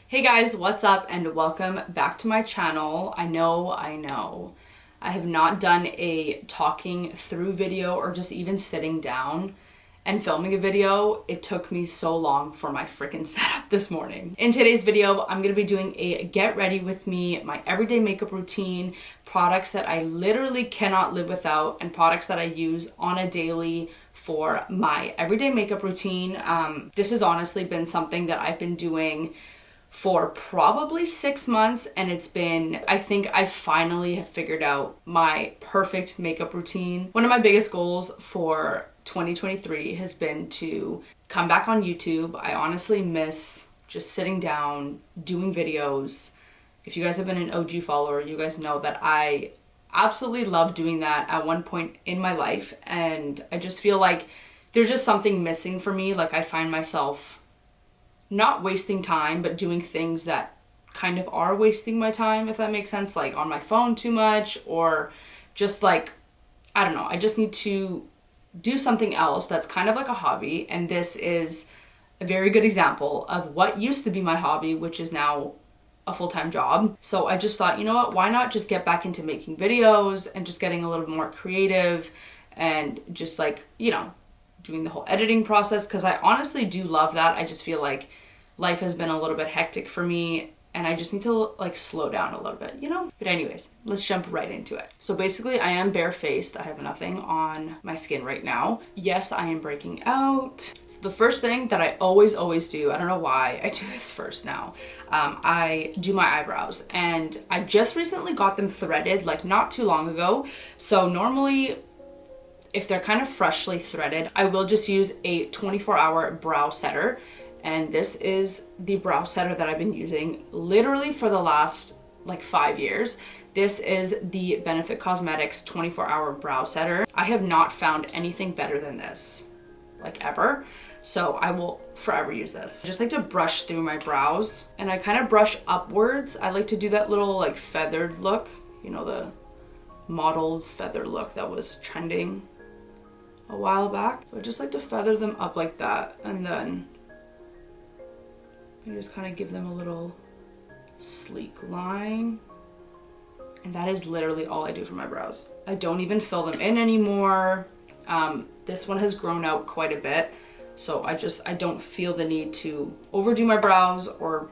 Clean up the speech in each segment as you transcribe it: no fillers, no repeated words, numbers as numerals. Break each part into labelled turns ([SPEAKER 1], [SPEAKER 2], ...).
[SPEAKER 1] Hey guys, what's up and welcome back to my channel. I know. I have not done a talking through video or just even sitting down and filming a video. It took me so long for my freaking setup this morning. In today's video, I'm gonna be doing a get ready with me, my everyday makeup routine, products that I literally cannot live without, and products that I use on a daily for my everyday makeup routine. This has honestly been something that I've been doing for probably 6 months, and I think I finally have figured out my perfect makeup routine. One of my biggest goals for 2023 has been to come back on YouTube. I honestly miss just sitting down, doing videos. If you guys have been an OG follower, you guys know that I absolutely love doing that at one point in my life, and I just feel like there's just something missing for me. Like, I find myself not wasting time, but doing things that kind of are wasting my time, if that makes sense, like on my phone too much, or just like, I don't know, I just need to do something else that's kind of like a hobby, and this is a very good example of what used to be my hobby, which is now a full-time job. So I just thought, you know what, why not just get back into making videos and just getting a little bit more creative and just like, you know, doing the whole editing process, because I honestly do love that. I just feel like life has been a little bit hectic for me and I just need to like slow down a little bit, you know? But anyways, let's jump right into it. So basically I am barefaced. I have nothing on my skin right now. Yes, I am breaking out. So the first thing that I always do, I don't know why I do this first now, I do my eyebrows, and I just recently got them threaded like not too long ago. So normally, if they're kind of freshly threaded, I will just use a 24-hour brow setter. And this is the brow setter that I've been using literally for the last like 5 years. This is the Benefit Cosmetics 24-hour brow setter. I have not found anything better than this, like ever. So I will forever use this. I just like to brush through my brows, and I kind of brush upwards. I like to do that little like feathered look, you know, the model feather look that was trending a while back. So I just like to feather them up like that, and then you just kind of give them a little sleek line. And that is literally all I do for my brows. I don't even fill them in anymore. This one has grown out quite a bit, so I don't feel the need to overdo my brows or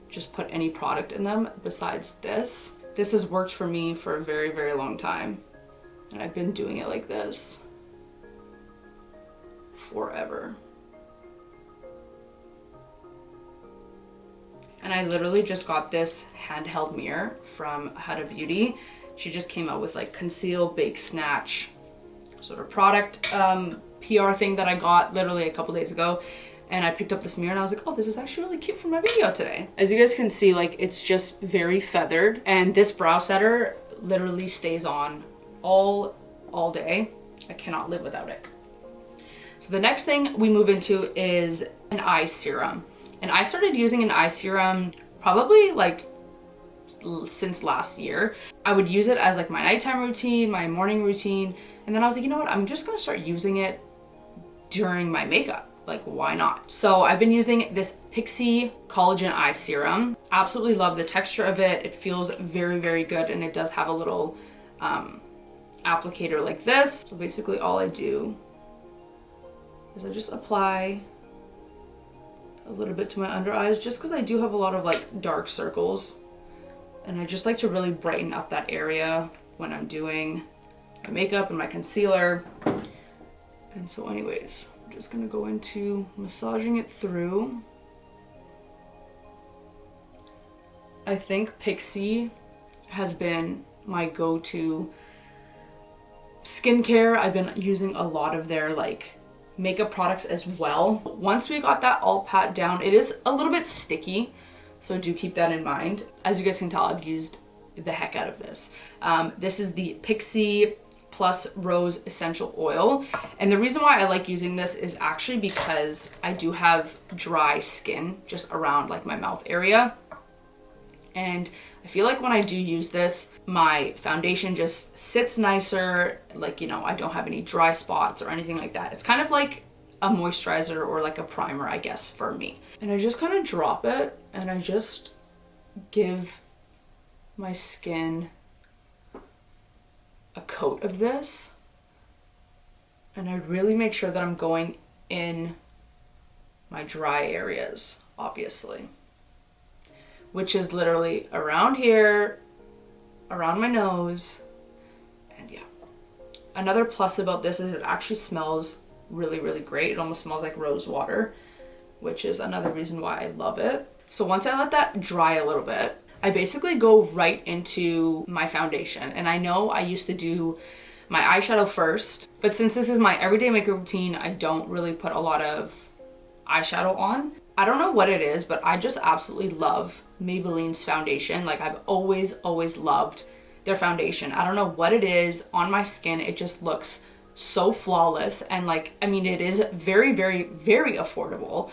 [SPEAKER 1] just put any product in them besides this. This has worked for me for a very, very long time, and I've been doing it like this forever. And I literally just got this handheld mirror from Huda Beauty. She just came out with like conceal, bake, snatch sort of product PR thing that I got literally a couple days ago. And I picked up this mirror and I was like, oh, this is actually really cute for my video today. As you guys can see, like, it's just very feathered, and this brow setter literally stays on all day. I cannot live without it. So the next thing we move into is an eye serum. And I started using an eye serum probably like since last year. I would use it as like my nighttime routine, my morning routine. And then I was like, you know what? I'm just gonna start using it during my makeup. Like, why not? So I've been using this Pixi Collagen Eye Serum. Absolutely love the texture of it. It feels very, very good. And it does have a little applicator like this. So basically all I do is I just apply a little bit to my under eyes, just because I do have a lot of like dark circles, and I just like to really brighten up that area when I'm doing my makeup and my concealer. And so anyways, I'm just gonna go into massaging it through. I think Pixi has been my go-to skincare. I've been using a lot of their like makeup products as well. Once we got that all pat down, it is a little bit sticky, so do keep that in mind. As you guys can tell, I've used the heck out of this. This is the Pixi Plus Rose Essential Oil, and the reason why I like using this is actually because I do have dry skin just around like my mouth area, and I feel like when I do use this, my foundation just sits nicer. Like, you know, I don't have any dry spots or anything like that. It's kind of like a moisturizer or like a primer, I guess, for me. And I just kind of drop it and I just give my skin a coat of this, and I really make sure that I'm going in my dry areas, obviously, which is literally around here, around my nose, and yeah. Another plus about this is it actually smells really, really great. It almost smells like rose water, which is another reason why I love it. So once I let that dry a little bit, I basically go right into my foundation. And I know I used to do my eyeshadow first, but since this is my everyday makeup routine, I don't really put a lot of eyeshadow on. I don't know what it is, but I just absolutely love Maybelline's foundation. Like, I've always loved their foundation. I don't know what it is on my skin. It just looks so flawless, and like, I mean, it is very affordable.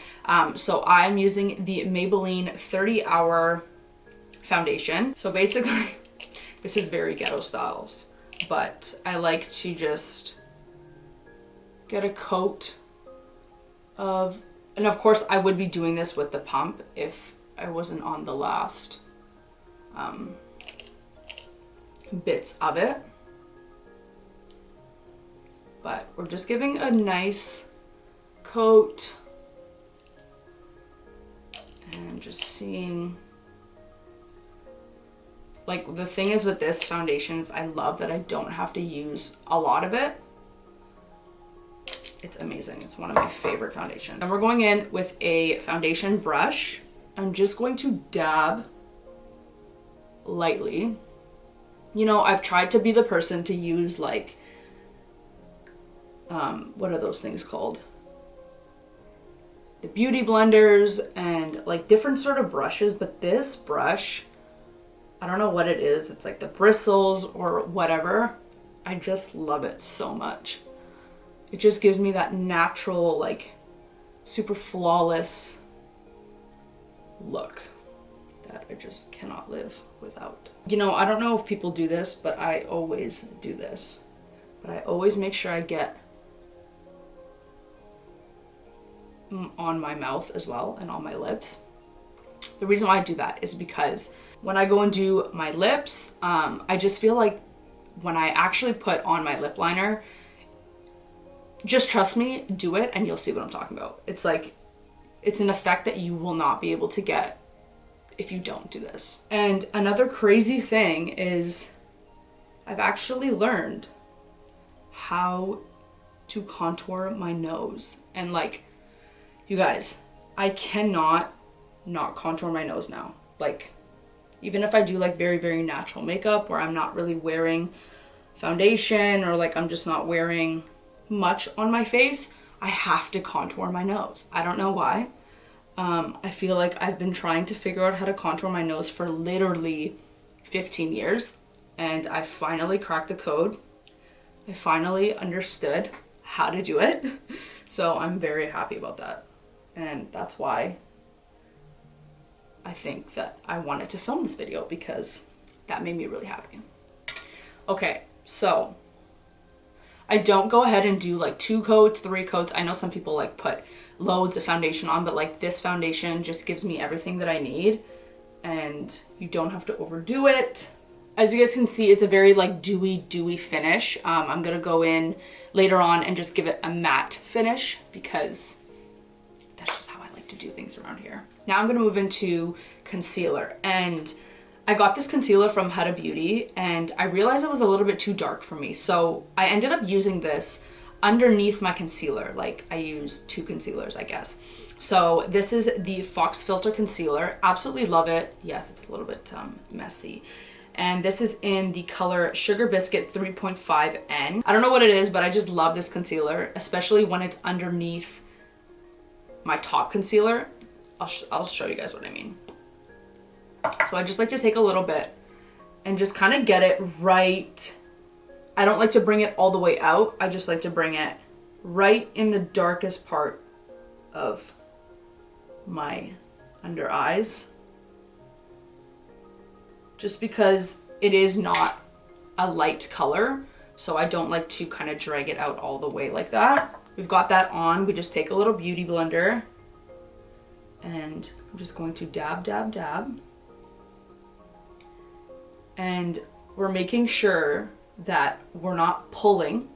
[SPEAKER 1] So I'm using the Maybelline 30-hour foundation. So basically, this is very ghetto styles, but I like to just get a coat of, and of course I would be doing this with the pump if I wasn't on the last bits of it. But we're just giving a nice coat and just seeing, like, the thing is with this foundation is I love that I don't have to use a lot of it. It's amazing. It's one of my favorite foundations. And we're going in with a foundation brush. I'm just going to dab lightly. You know, I've tried to be the person to use like, what are those things called? The beauty blenders and like different sort of brushes, but this brush, I don't know what it is. It's like the bristles or whatever. I just love it so much. It just gives me that natural, like, super flawless look that I just cannot live without. You know, I don't know if people do this, but I always do this. But I always make sure I get on my mouth as well and on my lips. The reason why I do that is because when I go and do my lips, I just feel like when I actually put on my lip liner, just trust me, do it, and you'll see what I'm talking about. It's like, it's an effect that you will not be able to get if you don't do this. And another crazy thing is I've actually learned how to contour my nose. And like, you guys, I cannot not contour my nose now. Like, even if I do like very natural makeup where I'm not really wearing foundation, or like I'm just not wearing much on my face, I have to contour my nose. I don't know why. I feel like I've been trying to figure out how to contour my nose for literally 15 years, and I finally cracked the code. I finally understood how to do it. So I'm very happy about that. And that's why I think that I wanted to film this video, because that made me really happy. Okay, so I don't go ahead and do like 2 coats, 3 coats. I know some people like put loads of foundation on, but like this foundation just gives me everything that I need, and you don't have to overdo it. As you guys can see, it's a very like dewy finish. I'm gonna go in later on and just give it a matte finish, because that's just how I like to do things around here. Now I'm gonna move into concealer, and I got this concealer from Huda Beauty, and I realized it was a little bit too dark for me. So I ended up using this underneath my concealer. Like, I use 2 concealers, I guess. So this is the Fox Filter Concealer. Absolutely love it. Yes, it's a little bit messy. And this is in the color Sugar Biscuit 3.5N. I don't know what it is, but I just love this concealer, especially when it's underneath my top concealer. I'll show you guys what I mean. So I just like to take a little bit and just kind of get it right. I don't like to bring it all the way out. I just like to bring it right in the darkest part of my under eyes. Just because it is not a light color, so I don't like to kind of drag it out all the way like that. We've got that on. We just take a little beauty blender And I'm just going to dab, dab, dab. And we're making sure that we're not pulling,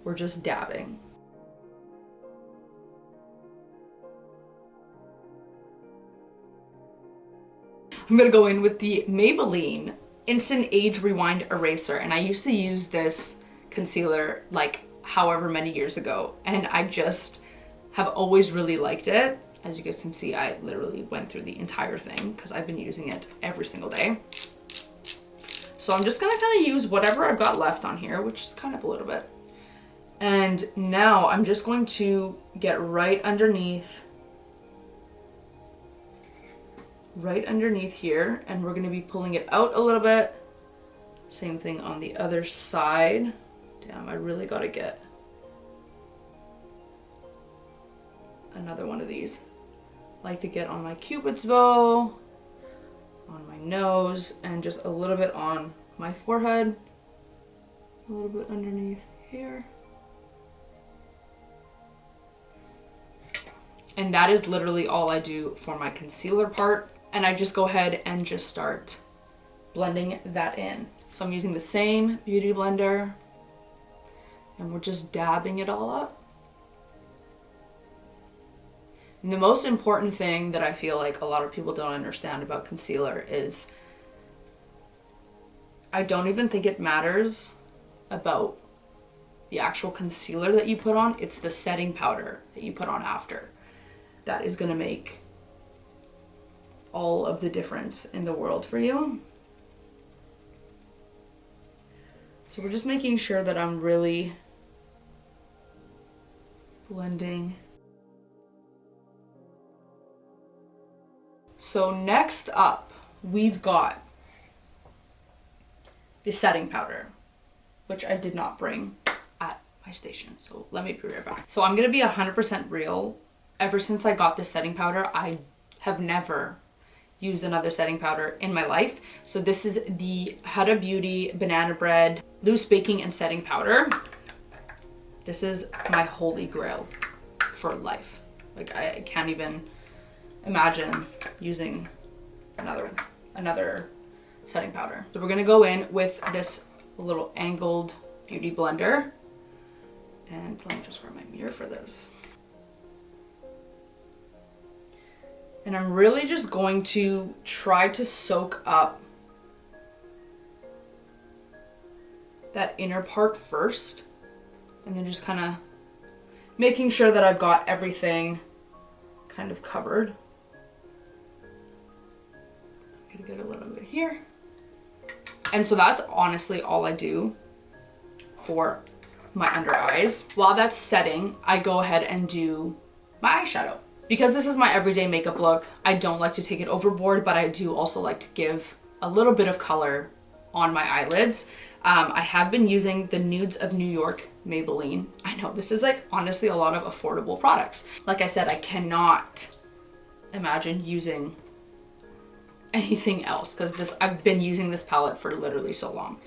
[SPEAKER 1] we're just dabbing. I'm gonna go in with the Maybelline Instant Age Rewind Eraser, and I used to use this concealer like however many years ago, and I just have always really liked it. As you guys can see, I literally went through the entire thing because I've been using it every single day. So I'm just gonna kind of use whatever I've got left on here, which is kind of a little bit. And now I'm just going to get right underneath here, and we're gonna be pulling it out a little bit. Same thing on the other side. Damn, I really gotta get another one of these. Like to get on my cupid's bow, on my nose, and just a little bit on my forehead, a little bit underneath here. And that is literally all I do for my concealer part. And I just go ahead and just start blending that in. So I'm using the same beauty blender, and we're just dabbing it all up. And the most important thing that I feel like a lot of people don't understand about concealer is I don't even think it matters about the actual concealer that you put on. It's the setting powder that you put on after that is gonna make all of the difference in the world for you. So we're just making sure that I'm really blending. So next up, we've got the setting powder, which I did not bring at my station. So let me be right back. So I'm gonna be 100% real. Ever since I got this setting powder, I have never used another setting powder in my life. So this is the Huda Beauty Banana Bread Loose Baking and Setting Powder. This is my holy grail for life. Like I can't even imagine using another setting powder. So we're gonna go in with this little angled beauty blender. And let me just grab my mirror for this. And I'm really just going to try to soak up that inner part first, and then just kind of making sure that I've got everything kind of covered. I'm gonna get a little bit here. And so that's honestly all I do for my under eyes. While that's setting, I go ahead and do my eyeshadow. Because this is my everyday makeup look, I don't like to take it overboard, but I do also like to give a little bit of color on my eyelids. I have been using the Nudes of New York Maybelline. I know this is like honestly a lot of affordable products. Like I said, I cannot imagine using anything else because I've been using this palette for literally so long.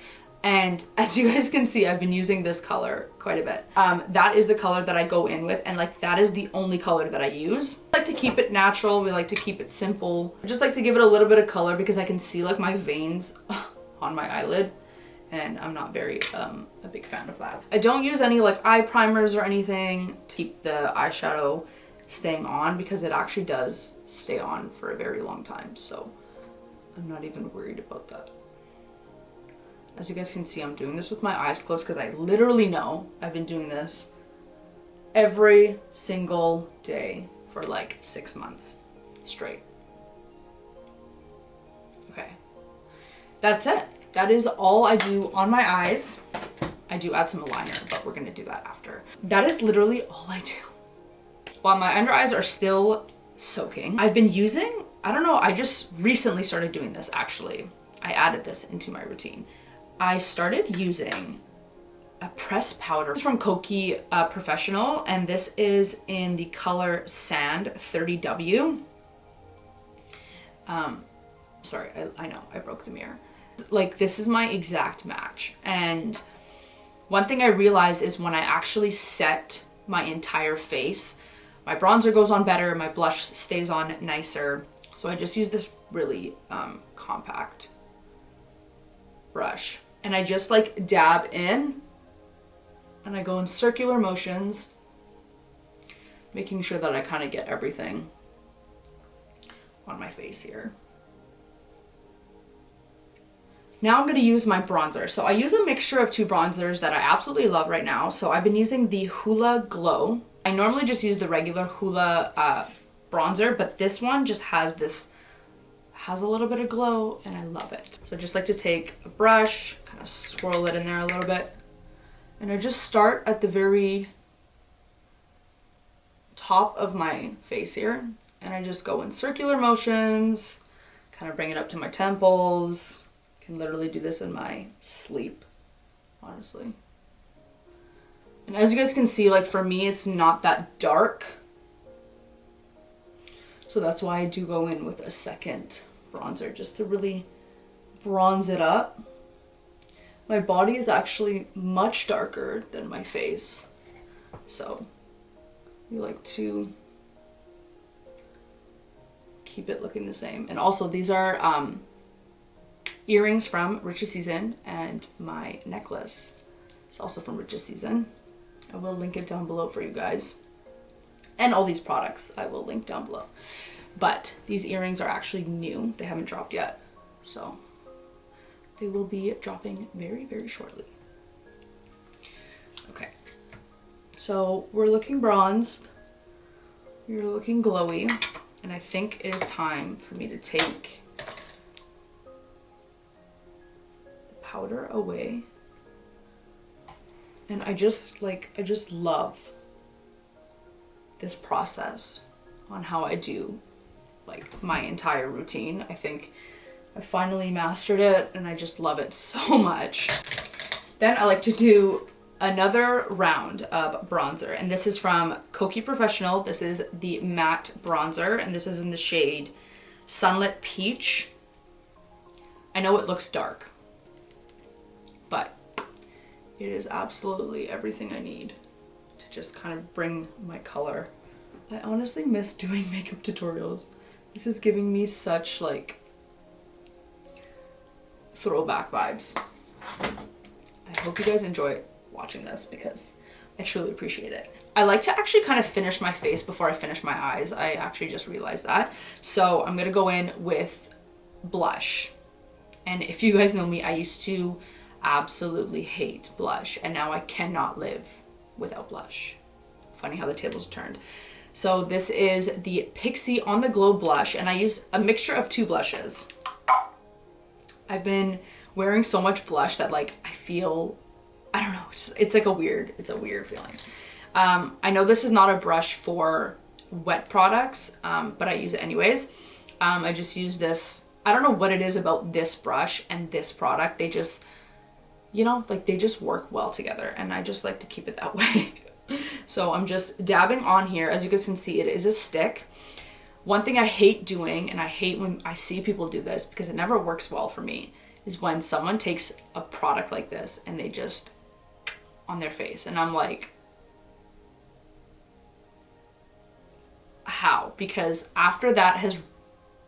[SPEAKER 1] And as you guys can see, I've been using this color quite a bit. That is the color that I go in with, and like that is the only color that I use. I like to keep it natural, we like to keep it simple. I just like to give it a little bit of color because I can see like my veins on my eyelid, and I'm not very a big fan of that. I don't use any like eye primers or anything to keep the eyeshadow staying on because it actually does stay on for a very long time, so I'm not even worried about that. As you guys can see, I'm doing this with my eyes closed because I literally know I've been doing this every single day for like 6 months straight. Okay, that's it. That is all I do on my eyes. I do add some liner, but we're gonna do that after. That is literally all I do. While my under eyes are still soaking, I've been using, I don't know, I just recently started doing this actually. I added this into my routine. I started using a pressed powder. It's from Kokie Professional, and this is in the color Sand 30W. Sorry, I know, I broke the mirror. Like, this is my exact match. And one thing I realized is when I actually set my entire face, my bronzer goes on better, my blush stays on nicer. So I just use this really compact brush. And I just like dab in, and I go in circular motions, making sure that I kind of get everything on my face here. Now I'm going to use my bronzer. So I use a mixture of two bronzers that I absolutely love right now. So I've been using the Hoola Glow. I normally just use the regular Hoola bronzer, but this one just has a little bit of glow, and I love it. So I just like to take a brush, kind of swirl it in there a little bit. And I just start at the very top of my face here. And I just go in circular motions, kind of bring it up to my temples. I can literally do this in my sleep, honestly. And as you guys can see, like for me, it's not that dark. So that's why I do go in with a second bronzer, just to really bronze it up. My body is actually much darker than my face. So we like to keep it looking the same. And also these are earrings from Rich's Season, and my necklace is also from Rich's Season. I will link it down below for you guys. And all these products I will link down below. But these earrings are actually new. They haven't dropped yet. So they will be dropping very, very shortly. Okay. So we're looking bronzed. We're looking glowy. And I think it is time for me to take the powder away. And I just love this process on how I do like my entire routine. I think I finally mastered it, and I just love it so much. Then I like to do another round of bronzer, and this is from Kokie Professional. This is the matte bronzer, and this is in the shade Sunlit Peach. I know it looks dark, but it is absolutely everything I need to just kind of bring my color. I honestly miss doing makeup tutorials. This is giving me such like throwback vibes. I hope you guys enjoy watching this because I truly appreciate it. I like to actually kind of finish my face before I finish my eyes. I actually just realized that. So I'm gonna go in with blush. And if you guys know me, I used to absolutely hate blush, and now I cannot live without blush. Funny how the tables turned. So this is the Pixie On The Glow blush, and I use a mixture of two blushes. I've been wearing so much blush that like I feel, I don't know, it's like it's a weird feeling. I know this is not a brush for wet products, but I use it anyways. I just use this, I don't know what it is about this brush and this product. They just, you know, like they just work well together, and I just like to keep it that way. So I'm just dabbing on here. As you guys can see, it is a stick. One thing I hate doing, and I hate when I see people do this because it never works well for me, is when someone takes a product like this and they just on their face, and I'm like, how? Because after that has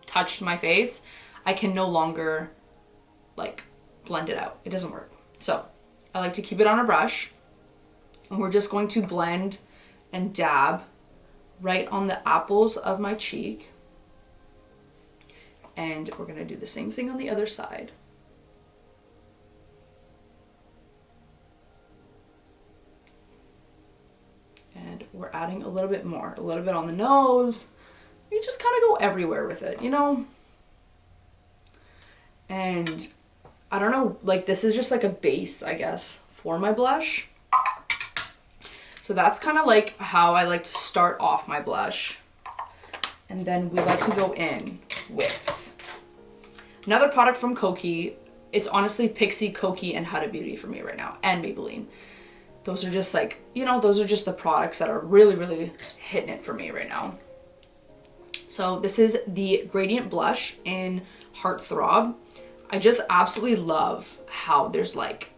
[SPEAKER 1] touched my face, I can no longer like blend it out. It doesn't work. So I like to keep it on a brush, and we're just going to blend and dab right on the apples of my cheek. And we're gonna do the same thing on the other side. And we're adding a little bit more, a little bit on the nose. You just kind of go everywhere with it, you know? And I don't know, like this is just like a base, I guess, for my blush. So that's kind of like how I like to start off my blush. And then we like to go in with another product from Kokie. It's honestly Pixie, Kokie, and Huda Beauty for me right now, and Maybelline. Those are just like, you know, those are just the products that are really, really hitting it for me right now. So this is the Gradient Blush in Heartthrob. I just absolutely love how there's like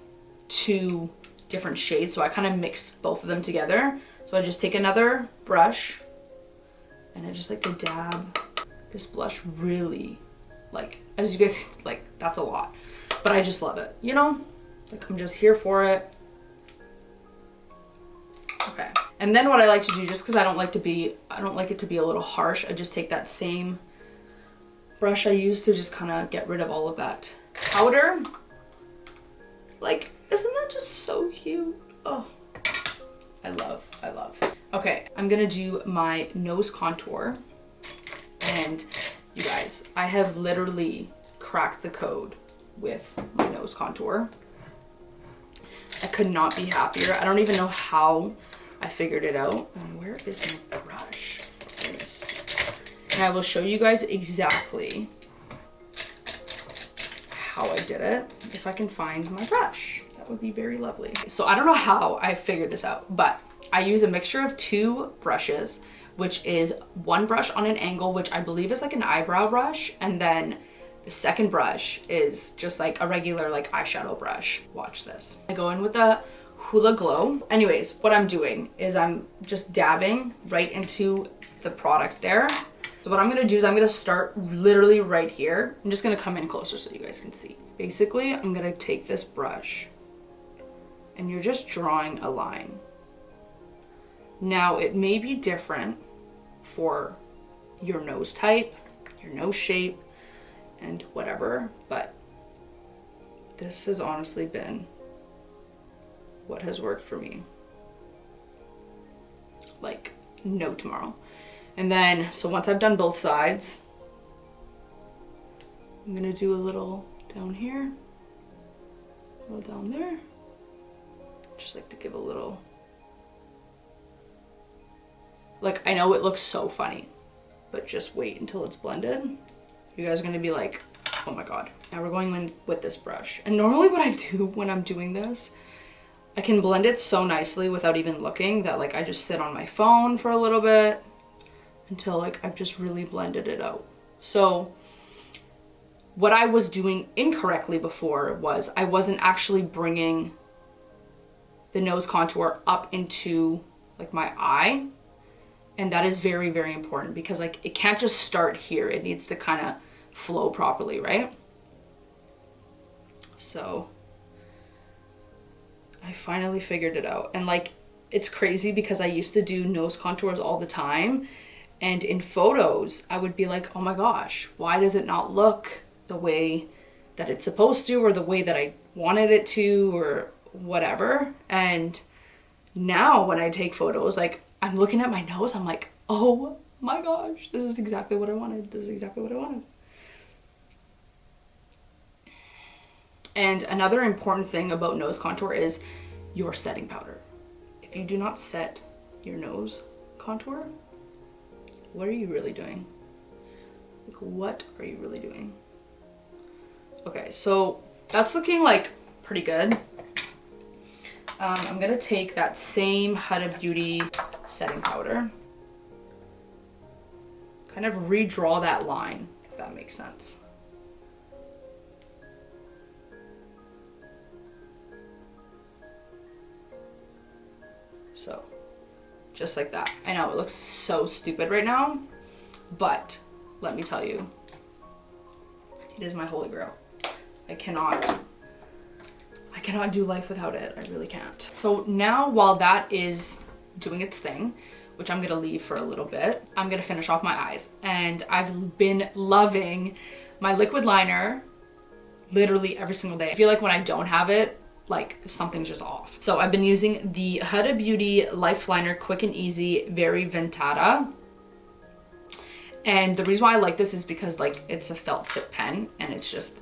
[SPEAKER 1] two different shades, so I kind of mix both of them together. So I just take another brush And I just like to dab this blush really, like, as you guys, like, that's a lot. But I just love it, you know? Like, I'm just here for it. Okay. And then what I like to do, just because I don't like it to be a little harsh, I just take that same brush I used to just kind of get rid of all of that powder. Like, isn't that just so cute? Oh, I love. Okay, I'm gonna do my nose contour. And you guys, I have literally cracked the code with my nose contour. I could not be happier. I don't even know how I figured it out. And where is my brush for this? And I will show you guys exactly how I did it. If I can find my brush, that would be very lovely. So I don't know how I figured this out, but I use a mixture of 2 brushes, which is one brush on an angle, which I believe is like an eyebrow brush, and then the second brush is just like a regular like eyeshadow brush. Watch this. I go in with the Hula Glow. Anyways, what I'm doing is I'm just dabbing right into the product there. So what I'm gonna do is I'm gonna start literally right here. I'm just gonna come in closer so you guys can see. Basically, I'm gonna take this brush and you're just drawing a line. Now, it may be different for your nose type, your nose shape, and whatever, but this has honestly been what has worked for me. Like, no tomorrow. And then, so once I've done both sides, I'm gonna do a little down here, a little down there. Just like to give a little, like, I know it looks so funny, but just wait until it's blended. You guys are gonna be like, oh my God. Now we're going in with this brush. And normally what I do when I'm doing this, I can blend it so nicely without even looking that like I just sit on my phone for a little bit until like I've just really blended it out. So what I was doing incorrectly before was I wasn't actually bringing the nose contour up into like my eye. And that is very, very important because like it can't just start here. It needs to kind of flow properly, right? So I finally figured it out. And like, it's crazy because I used to do nose contours all the time. And in photos, I would be like, oh my gosh, why does it not look the way that it's supposed to, or the way that I wanted it to, or whatever. And now when I take photos, like I'm looking at my nose, I'm like, oh my gosh, this is exactly what I wanted. This is exactly what I wanted. And another important thing about nose contour is your setting powder. If you do not set your nose contour, what are you really doing? Like, what are you really doing? Okay, so that's looking like pretty good. I'm gonna take that same Huda Beauty setting powder, kind of redraw that line, if that makes sense. So, just like that. I know it looks so stupid right now, but let me tell you, it is my holy grail. I cannot do life without it. I really can't. So now while that is doing its thing, which I'm gonna leave for a little bit, I'm gonna finish off my eyes. And I've been loving my liquid liner literally every single day. I feel like when I don't have it, like something's just off. So I've been using the Huda Beauty Life Liner Quick and Easy Very Ventata. And the reason why I like this is because like it's a felt tip pen and it's just,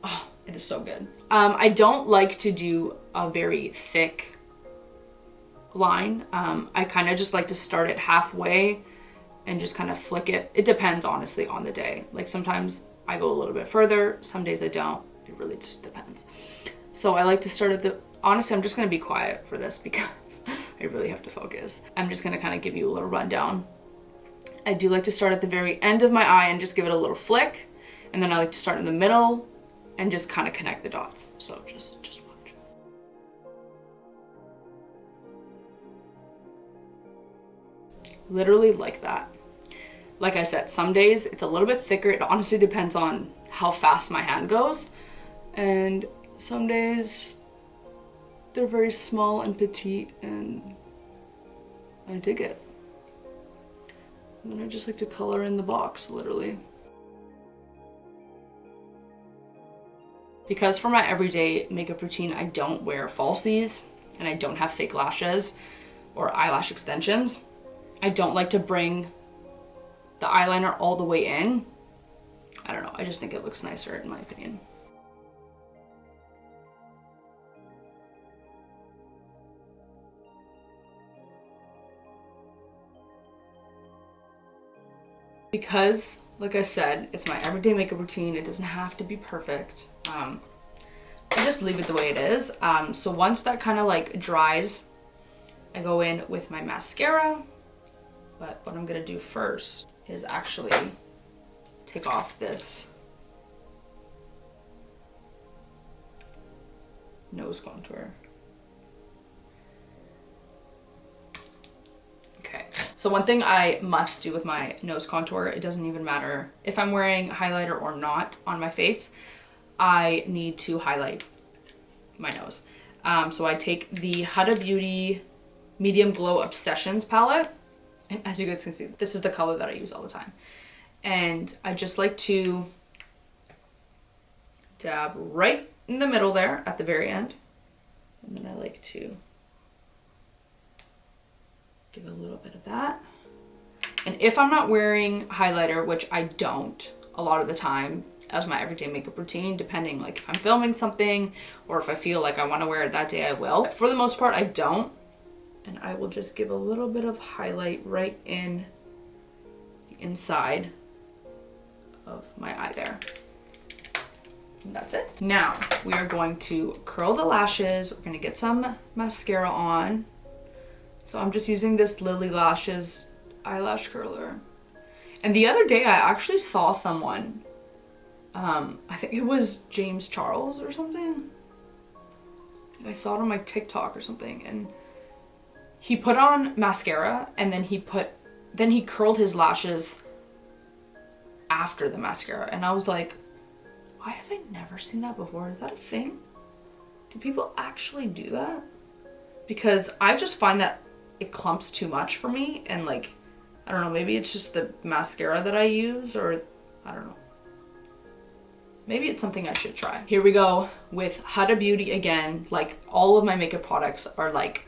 [SPEAKER 1] oh, it is so good. I don't like to do a very thick line. I kind of just like to start it halfway and just kind of flick it. It depends honestly on the day. Like sometimes I go a little bit further, some days I don't. It really just depends. So I like to start at the, honestly, I'm just gonna be quiet for this because I really have to focus. I'm just gonna kind of give you a little rundown. I do like to start at the very end of my eye and just give it a little flick. And then I like to start in the middle and just kind of connect the dots. So just watch. Literally like that. like I said, some days it's a little bit thicker. It honestly depends on how fast my hand goes. And some days they're very small and petite, and I dig it. And then I just like to color in the box, literally. Because for my everyday makeup routine, I don't wear falsies and I don't have fake lashes or eyelash extensions. I don't like to bring the eyeliner all the way in. I don't know, I just think it looks nicer in my opinion. Because, like I said, it's my everyday makeup routine, it doesn't have to be perfect. I just leave it the way it is. So once that kind of like dries, I go in with my mascara. But what I'm gonna do first is actually take off this nose contour. Okay, so one thing I must do with my nose contour, it doesn't even matter if I'm wearing highlighter or not on my face, I need to highlight my nose. So I take the Huda Beauty Medium Glow Obsessions palette. And as you guys can see, this is the color that I use all the time. And I just like to dab right in the middle there at the very end. And then I like to give a little bit of that. And if I'm not wearing highlighter, which I don't a lot of the time as my everyday makeup routine, depending like if I'm filming something or if I feel like I want to wear it that day, I will. But for the most part, I don't. And I will just give a little bit of highlight right in the inside of my eye there. And that's it. Now we are going to curl the lashes. We're going to get some mascara on. So I'm just using this Lily Lashes eyelash curler. And the other day I actually saw someone, I think it was James Charles or something. I saw it on my TikTok or something, and he put on mascara and then he curled his lashes after the mascara. And I was like, why have I never seen that before? Is that a thing? Do people actually do that? Because I just find that it clumps too much for me, and like, I don't know, maybe it's just the mascara that I use, or I don't know. Maybe it's something I should try. Here we go with Huda Beauty again. Like, all of my makeup products are like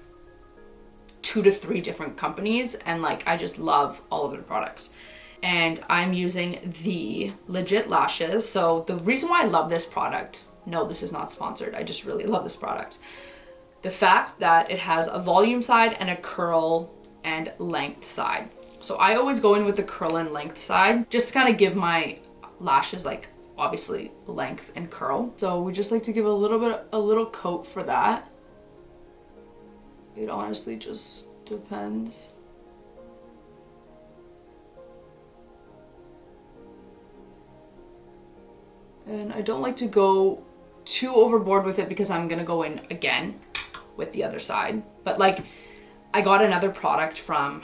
[SPEAKER 1] 2 to 3 different companies, and like I just love all of their products. And I'm using the Legit Lashes. So the reason why I love this product, no, this is not sponsored, I just really love this product. The fact that it has a volume side and a curl and length side. So I always go in with the curl and length side just to kind of give my lashes like obviously length and curl. So we just like to give a little coat for that. It honestly just depends. And I don't like to go too overboard with it because I'm gonna go in again with the other side. But like, I got another product from,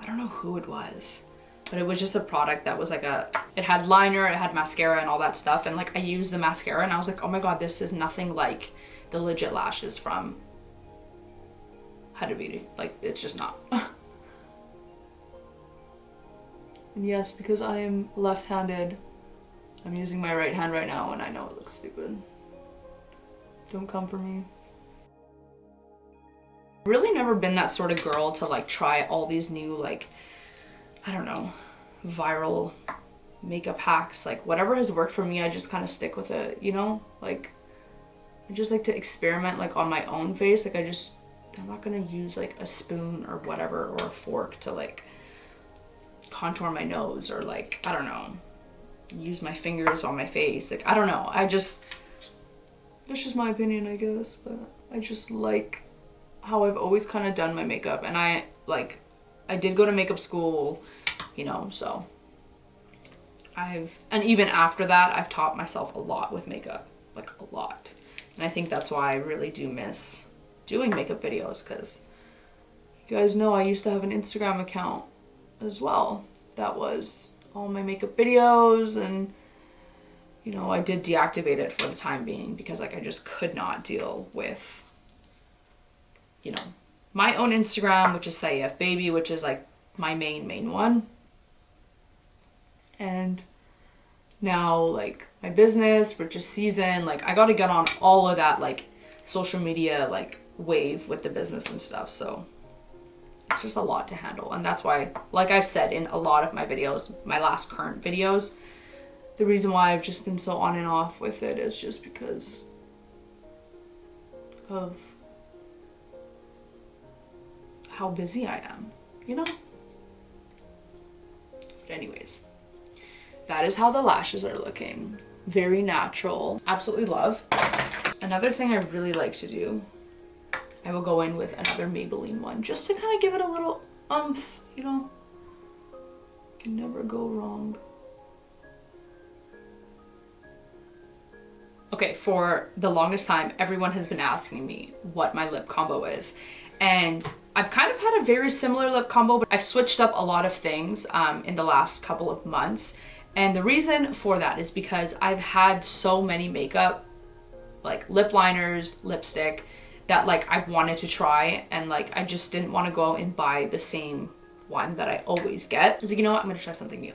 [SPEAKER 1] I don't know who it was, but it was just a product that was like it had liner, it had mascara and all that stuff. And like I used the mascara and I was like, oh my God, this is nothing like the Legit Lashes from Huda Beauty. Like, it's just not. And yes, because I am left-handed, I'm using my right hand right now and I know it looks stupid. Don't come for me. Really never been that sort of girl to like try all these new, like, I don't know, viral makeup hacks. Like, whatever has worked for me, I just kind of stick with it, you know? Like, I just like to experiment like on my own face. Like, I'm not gonna use like a spoon or whatever or a fork to like contour my nose or like, I don't know, use my fingers on my face. Like, I don't know, that's just my opinion, I guess. But I just like how I've always kind of done my makeup, and I did go to makeup school, you know, so and even after that I've taught myself a lot with makeup, like a lot. And I think that's why I really do miss doing makeup videos, because you guys know I used to have an Instagram account as well that was all my makeup videos, and you know, I did deactivate it for the time being because like I just could not deal with, you know, my own Instagram, which is sayeh baby, which is like my main one. And now like my business, which is season, like I got to get on all of that like social media like wave with the business and stuff. So it's just a lot to handle. And that's why, like I've said in a lot of my videos, my last current videos, the reason why I've just been so on and off with it is just because of how busy I am, you know? But anyways, that is how the lashes are looking. Very natural. Absolutely love. Another thing I really like to do, I will go in with another Maybelline one just to kind of give it a little oomph, you know? Can never go wrong. Okay, for the longest time, everyone has been asking me what my lip combo is. And I've kind of had a very similar lip combo, but I've switched up a lot of things in the last couple of months. And the reason for that is because I've had so many makeup, like lip liners, lipstick, that like I wanted to try, and like I just didn't want to go out and buy the same one that I always get. I was like, you know what, I'm gonna try something new.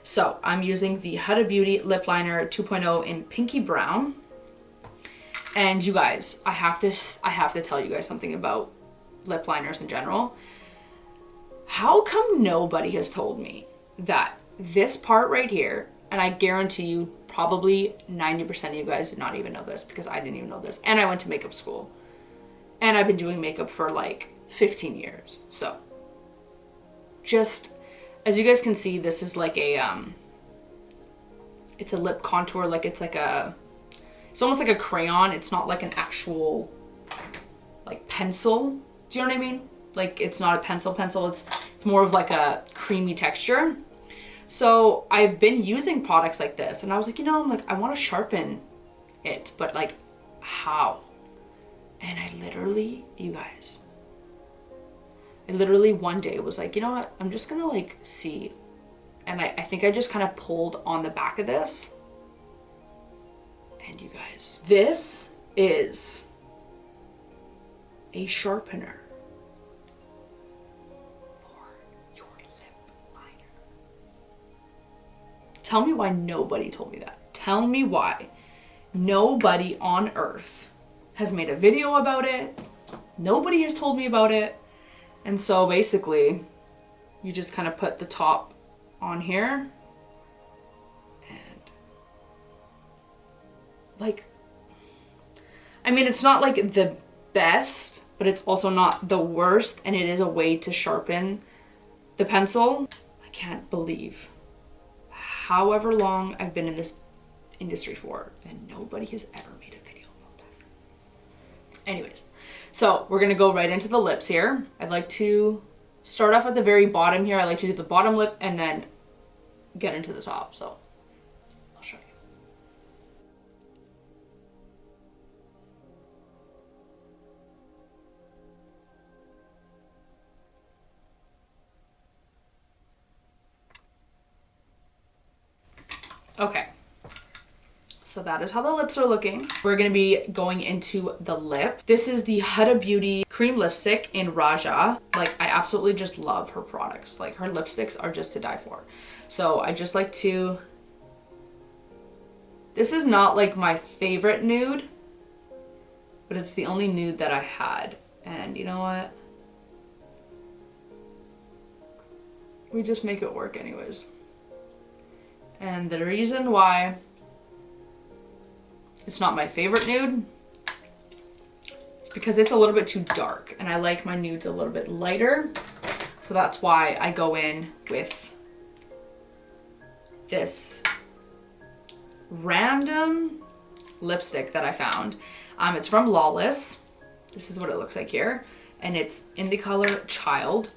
[SPEAKER 1] So I'm using the Huda Beauty Lip Liner 2.0 in Pinky Brown. And you guys, I have to tell you guys something about lip liners in general. How come nobody has told me that this part right here, and I guarantee you probably 90% of you guys did not even know this, because I didn't even know this. And I went to makeup school. And I've been doing makeup for like 15 years. So just as you guys can see, this is like a it's a lip contour, like it's almost like a crayon. It's not like an actual like pencil. Do you know what I mean? Like it's not a pencil. It's more of like a creamy texture. So I've been using products like this, and I was like, you know, I'm like, I want to sharpen it, but like how? And I literally, you guys, I literally one day was like, you know what? I'm just gonna like see. And I think I just kind of pulled on the back of this. And you guys, this is a sharpener for your lip liner. Tell me why nobody told me that. Tell me why nobody on earth has made a video about it. Nobody has told me about it. And so basically, you just kind of put the top on here. And like, I mean, it's not like the best, but it's also not the worst. And it is a way to sharpen the pencil. I can't believe however long I've been in this industry for, and nobody has ever made a video about that. Anyways, so we're gonna go right into the lips here. I'd like to start off at the very bottom here. I like to do the bottom lip and then get into the top. So I'll show you. Okay, so that is how the lips are looking. We're gonna be going into the lip. This is the Huda Beauty cream lipstick in Raja. Like, I absolutely just love her products. Like, her lipsticks are just to die for. So I just like to, this is not like my favorite nude, but it's the only nude that I had. And you know what? We just make it work anyways. And the reason why it's not my favorite nude is because it's a little bit too dark, and I like my nudes a little bit lighter. So that's why I go in with this random lipstick that I found. It's from Lawless. This is what it looks like here. And it's in the color Child.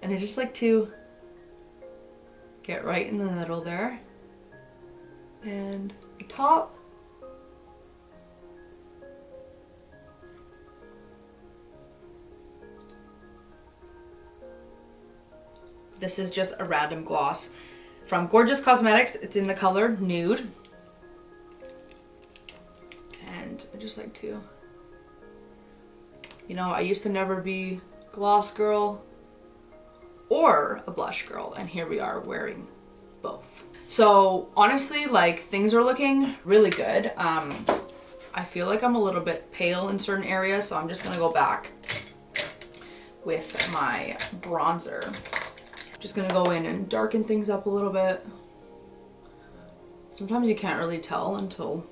[SPEAKER 1] And I just like to get right in the middle there. And the top. This is just a random gloss from Gorgeous Cosmetics. It's in the color Nude. And I just like to, you know, I used to never be gloss girl or a blush girl, and here we are wearing both. So honestly, like, things are looking really good. I feel like I'm a little bit pale in certain areas, so I'm just gonna go back with my bronzer. Just gonna go in and darken things up a little bit. Sometimes you can't really tell until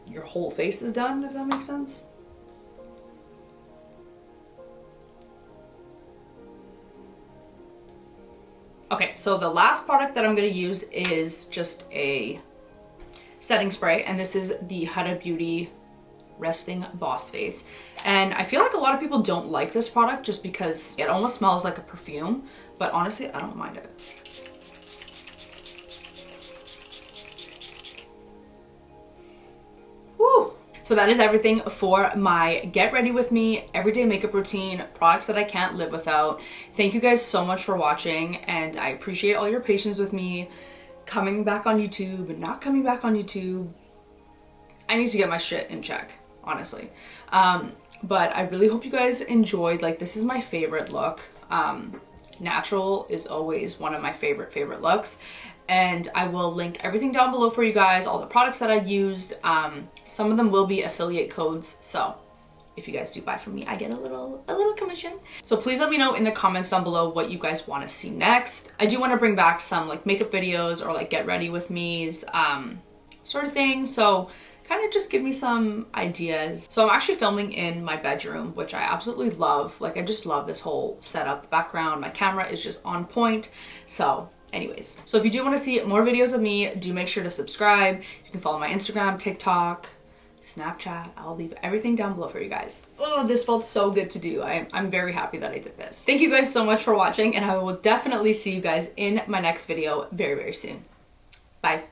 [SPEAKER 1] your whole face is done, if that makes sense. Okay, so the last product that I'm gonna use is just a setting spray, and this is the Huda Beauty Resting Boss Face. And I feel like a lot of people don't like this product just because it almost smells like a perfume, but honestly, I don't mind it. Woo! So that is everything for my get ready with me everyday makeup routine, products that I can't live without. Thank you guys so much for watching, and I appreciate all your patience with me coming back on YouTube and not coming back on YouTube. I need to get my shit in check, honestly. But I really hope you guys enjoyed. Like, this is my favorite look. Natural is always one of my favorite looks. And I will link everything down below for you guys, all the products that I used. Some of them will be affiliate codes, so if you guys do buy from me, I get a little commission. So please let me know in the comments down below what you guys want to see next. I do want to bring back some like makeup videos or like get ready with me's sort of thing. So kind of just give me some ideas. So I'm actually filming in my bedroom, which I absolutely love. Like, I just love this whole setup, background. My camera is just on point. So anyways, so if you do want to see more videos of me, do make sure to subscribe. You can follow my Instagram, TikTok, Snapchat. I'll leave everything down below for you guys. Oh, this felt so good to do. I'm very happy that I did this. Thank you guys so much for watching, and I will definitely see you guys in my next video very soon. Bye.